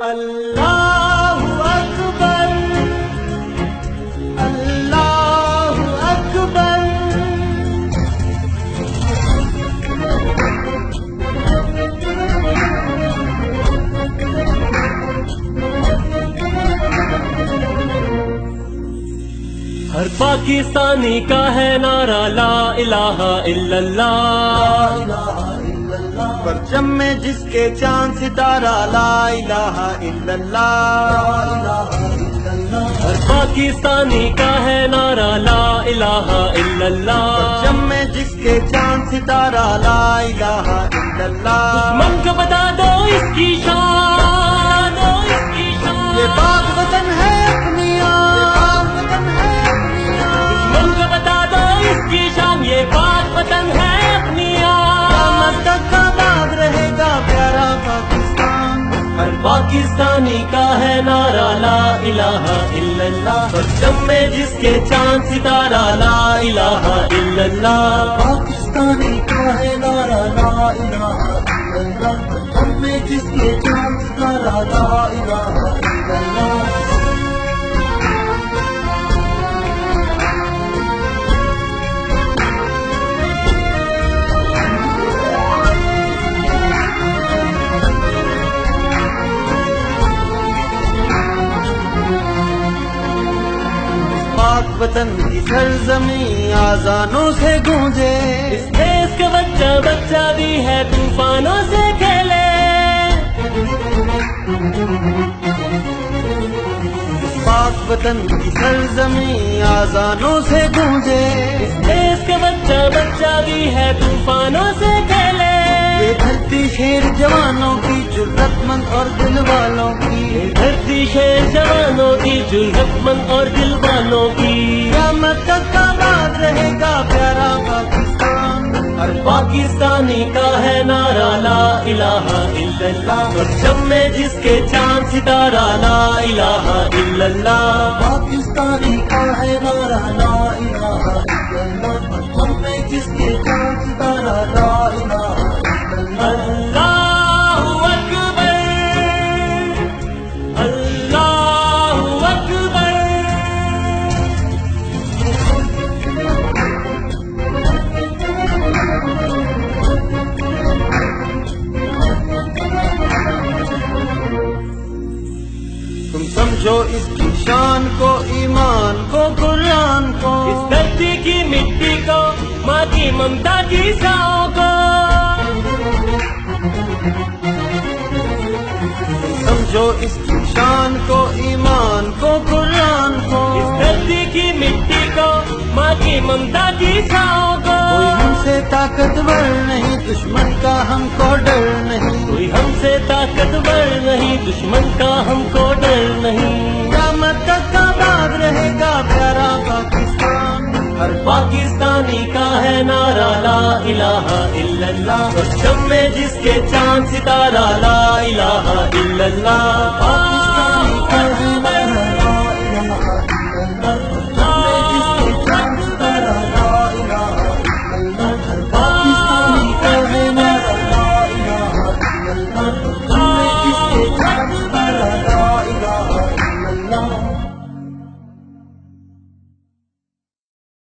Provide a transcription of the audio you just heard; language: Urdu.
اللہ اکبر اللہ اکبر ہر پاکستانی کا ہے نعرہ لا الہ الا اللہ، پرچم میں جس کے چاند ستارہ لا الہ الا اللہ، ہر پاکستانی کا ہے نعرہ لا الہ الا اللہ، پرچم میں جس کے چاند ستارہ لا الہ الا اللہ۔ من کو بتا دو اس کی شان، یہ پاک وطن ہے اپنی من کو بتا دو اس کی شان، یہ پاک وطن ہے اپنی قیامت تک آباد رہے گا پیارا پاکستان۔ ہر پاکستانی کا ہے نعرہ لا الہ الا اللہ، پرچم میں جس کے چاند ستارہ لا الہ الا اللہ، پاکستانی کا ہے نعرہ لا الہ الا اللہ، پرچم میں جس کے چاند ستارہ لا الہ الا اللہ۔ پاک وطن کی سرزمین آذانوں سے گونجے، اس دیش کا بچہ بچہ بھی ہے طوفانوں سے کھیلے، پاک وطن کی سرزمین آذانوں سے گونجے، اس دیش کا بچہ بچہ بھی ہے طوفانوں سے کھیلے، یہ دھرتی شیر جوانوں کی جرأت مند اور دل والوں کی، یہ دھرتی شیر جوانوں کی جرأت مند اور دل والوں کی، قیامت تک آباد رہے گا پیارا پاکستان۔ ہر پاکستانی کا ہے نعرہ لا الہ الا اللہ، پرچم میں جس کے چاند ستارہ لا الہ الا اللہ، پاکستانی کا ہے نعرہ لا الہ الا اللہ، پرچم میں جس کے چاند ستارہ لا الہ الا اللہ۔ اللہ اکبر اللہ اکبر۔ تم سمجھو اس کی شان کو، ایمان کو، قرآن کو، اس دھرتی کی مٹی کو، ماں کی ممتا کی چھاؤں کو، سمجھو اس کی شان کو، ایمان کو، قرآن کو، اس دھرتی کی مٹی کو، ماں کی ممتا کی چھاؤں کو، کوئی ہم سے طاقتور نہیں، دشمن کا ہم کو ڈر نہیں، کوئی ہم سے طاقتور نہیں، دشمن کا ہم کو ڈر نہیں، قیامت تک آباد رہے گا پیارا پاکستان۔ ہر پاکستانی کا ہے نعرہ لا الہ الا اللہ، پرچم میں جس کے چاند ستارہ لا الہ الا اللہ، پاکستانی کا ہے